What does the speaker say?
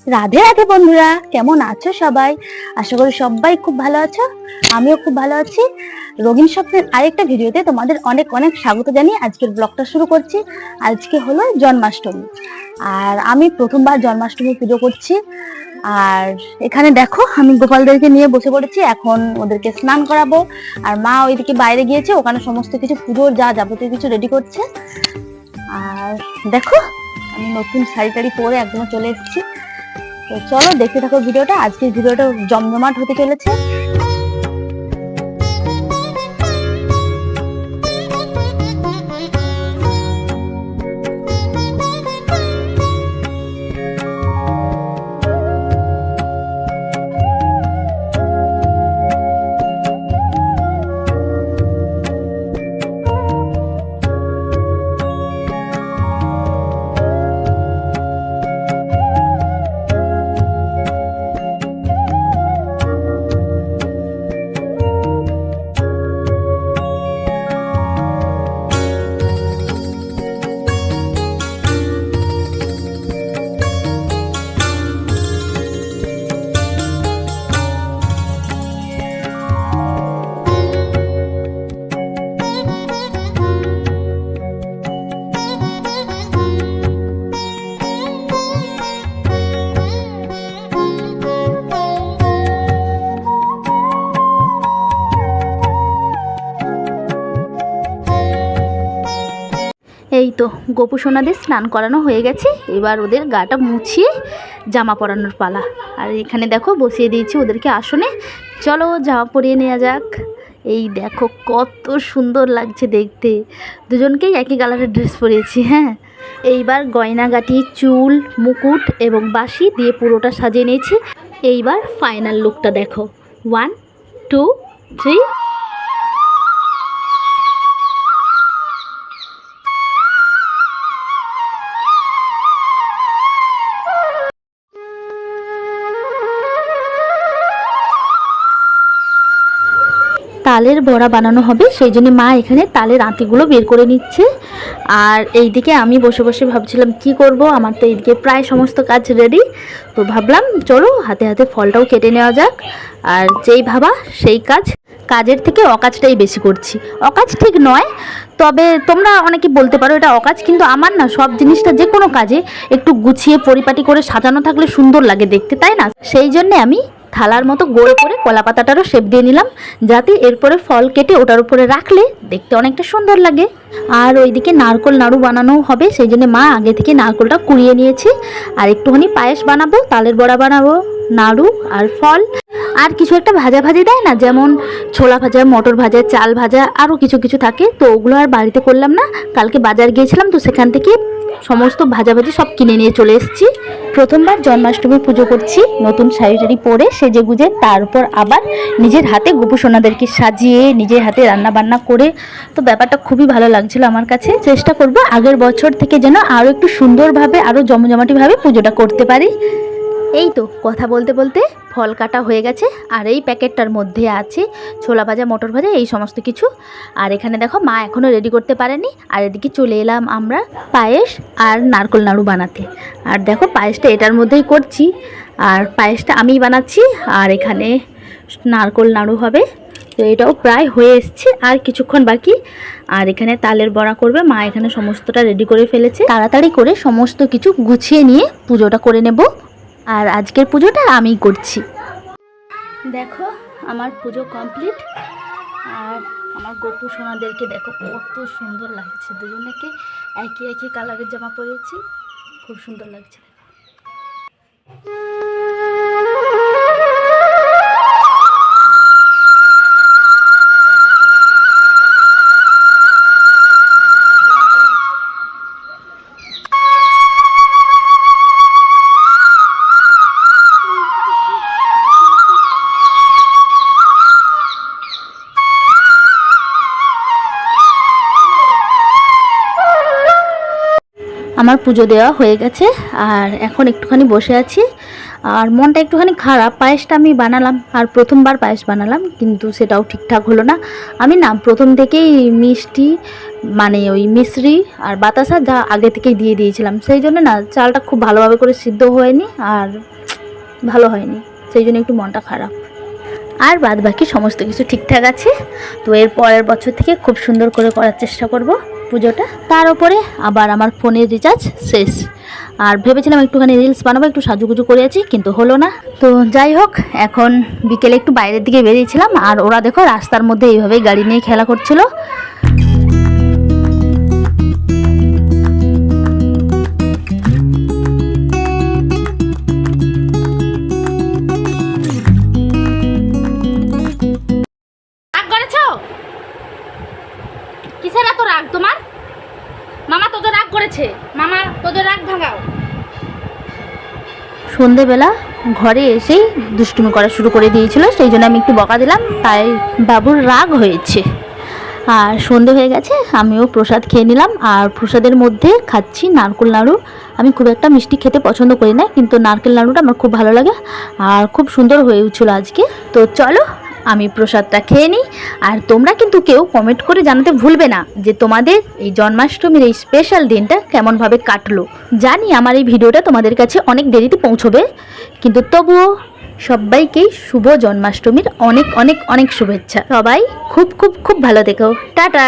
রাধে রাধে বন্ধুরা, কেমন আছো সবাই? আশা করি সবাই খুব ভালো আছো। আমিও খুব ভালো আছি। রঙিন স্বপ্নের আরেকটা ভিডিওতে তোমাদের অনেক অনেক স্বাগত জানিয়ে আজকের ব্লগটা শুরু করছি। আজকে হলো জন্মাষ্টমী, আর আমি প্রথমবার জন্মাষ্টমী পুজো করছি। আর এখানে দেখো, আমি গোপালদেরকে নিয়ে বসে পড়েছি, এখন ওদেরকে স্নান করাবো। আর মা ওইদিকে বাইরে গিয়েছে, ওখানে সমস্ত কিছু পুজোর যা যাবতীয় কিছু রেডি করছে। আর দেখো, আমি নতুন শাড়ি টাড়ি পরে একদম চলে এসেছি। তো চলো দেখতে থাকো ভিডিওটা। আজকের ভিডিওটা জমজমাট হতে চলেছে। এই তো গোপু সোনাদের স্নান করানো হয়ে গেছে, এবার ওদের গাটা মুছিয়ে জামা পরানোর পালা। আর এখানে দেখো বসিয়ে দিয়েছি ওদেরকে আসনে। চলো জামা পরিয়ে নেওয়া যাক। এই দেখো কত সুন্দর লাগছে দেখতে, দুজনকেই একই কালারের ড্রেস পরিয়েছি। হ্যাঁ, এইবার গয়নাগাটি, চুল, মুকুট এবং বাঁশি দিয়ে পুরোটা সাজিয়ে নিয়েছি। এইবার ফাইনাল লুকটা দেখো। 1 2 3। তালের বড়া বানানো হবে, সেই জন্য মা এখানে তালের আঁতিগুলো বের করে নিচ্ছে। আর এইদিকে আমি বসে বসে ভাবছিলাম কি করব। আমার তো এইদিকে প্রায় সমস্ত কাজ রেডি। তো ভাবলাম চলো হাতে হাতে ফলটাও কেটে নেওয়া যাক। আর যেই ভাবা সেই কাজ, কাজের থেকে অকাজটাই বেশি করছি। অকাজ ঠিক নয়, তবে তোমরা অনেকে বলতে পারো এটা অকাজ, কিন্তু আমার না সব জিনিসটা যে কোনো কাজে একটু গুছিয়ে পরিপাটি করে সাজানো থাকলে সুন্দর লাগে দেখতে, তাই না? সেই জন্যে আমি থালার মতো গোল করে কলা পাতাটারও শেপ দিয়ে নিলাম, যাতে এরপরে ফল কেটে ওটার উপরে রাখলে দেখতে অনেকটা সুন্দর লাগে। আর ওইদিকে নারকোল নাড়ু বানানো হবে, সেই জন্য মা আগে থেকে নারকোলটা কুড়িয়ে নিয়েছে। আর একটুখানি পায়েস বানাবো, তালের বড়া বানাবো, নাড়ু আর ফল। আর কিছু একটা ভাজা ভাজি দেয় না, যেমন ছোলা ভাজা, মটর ভাজা, চাল ভাজা, আরও কিছু কিছু থাকে। তো ওগুলো আর বাড়িতে করলাম না, কালকে বাজার গিয়েছিলাম, তো সেখান থেকে সমস্ত ভাজাভাজি সব কিনে নিয়ে চলে এসেছি। প্রথমবার জন্মাষ্টমী পুজো করছি নতুন শাড়ি টাড়ি পরে সেজে গুজে, তারপর আবার নিজের হাতে গোপু সোনাদেরকে সাজিয়ে নিজের হাতে রান্না বান্না করে। তো ব্যাপারটা খুবই ভালো লাগছিল আমার কাছে। চেষ্টা করব আগের বছর থেকে যেন আরও একটু সুন্দরভাবে, আরও জমজমাটিভাবে পুজোটা করতে পারি। এই তো কথা বলতে বলতে ফল কাটা হয়ে গেছে। আর এই প্যাকেটটার মধ্যে আছে ছোলা ভাজা, মটর ভাজা, এই সমস্ত কিছু। আর এখানে দেখো মা এখনও রেডি করতে পারেনি। আর এদিকে চলে এলাম আমরা পায়েস আর নারকোল নাড়ু বানাতে। আর দেখো পায়েসটা এটার মধ্যেই করছি, আর পায়েসটা আমিই বানাচ্ছি। আর এখানে নারকোল নাড়ু হবে, তো এটাও প্রায় হয়ে এসছে, আর কিছুক্ষণ বাকি। আর এখানে তালের বড়া করবে মা, এখানে সমস্তটা রেডি করে ফেলেছে। তাড়াতাড়ি করে সমস্ত কিছু গুছিয়ে নিয়ে পুজোটা করে নেব। আর আজকের পুজোটা আমিই করছি। দেখো আমার পুজো কমপ্লিট। আর আমার গোপু সোনাদেরকে দেখো কত সুন্দর লাগছে, দুজনেকে একই একই কালারের জামা পরেছি, খুব সুন্দর লাগছে। আমার পুজো দেওয়া হয়ে গেছে, আর এখন একটুখানি বসে আছি। আর মনটা একটুখানি খারাপ। পায়েসটা আমি বানালাম, আর প্রথমবার পায়েস বানালাম, কিন্তু সেটাও ঠিকঠাক হলো না। আমি না প্রথম থেকেই মিষ্টি মানে ওই মিশ্রি আর বাতাসা যা আগে থেকেই দিয়ে দিয়েছিলাম, সেই জন্য না চালটা খুব ভালোভাবে করে সিদ্ধ হয়নি আর ভালো হয়নি, সেই জন্য একটু মনটা খারাপ। আর বাদ বাকি সমস্ত কিছু ঠিকঠাক আছে। তো এর পরের বছর থেকে খুব সুন্দর করে করার চেষ্টা করব পুজোটা। তার উপরে আবার আমার ফোনের রিচার্জ শেষ, আর ভেবেছিলাম একটুখানি রিলস বানাবো, একটু সাজুগুজু করে আছি, কিন্তু হলো না। তো যাই হোক, এখন বিকেলে একটু বাইরের দিকে বেরিয়েছিলাম, আর ওরা দেখো রাস্তার মধ্যে এইভাবেই গাড়ি নিয়ে খেলা করছিল। কিসের এত রাগ তোমার? মামা তোদের রাগ করেছে, মামা তোদের রাগ ভাঙাও। সন্ধেবেলা ঘরে এসেই দুষ্টুমি করা শুরু করে দিয়েছিল, সেই জন্য আমি একটু বকা দিলাম, তাই বাবুর রাগ হয়েছে। আর সন্ধে হয়ে গেছে, আমিও প্রসাদ খেয়ে নিলাম। আর প্রসাদের মধ্যে খাচ্ছি নারকেল নাড়ু। আমি খুব একটা মিষ্টি খেতে পছন্দ করি না, কিন্তু নারকেল নাড়ুটা আমার খুব ভালো লাগে, আর খুব সুন্দর হয়েছিল আজকে। তো চলো আমি প্রসাদটা খেয়ে নিই। আর তোমরা কিন্তু কেউ কমেন্ট করে জানাতে ভুলবে না যে তোমাদের এই জন্মাষ্টমীর এই স্পেশাল দিনটা কেমনভাবে কাটলো। জানি আমার এই ভিডিওটা তোমাদের কাছে অনেক দেরিতে পৌঁছবে, কিন্তু তবুও সবাইকেই শুভ জন্মাষ্টমীর অনেক অনেক অনেক শুভেচ্ছা। সবাই খুব খুব খুব ভালো থেকো। টাটা।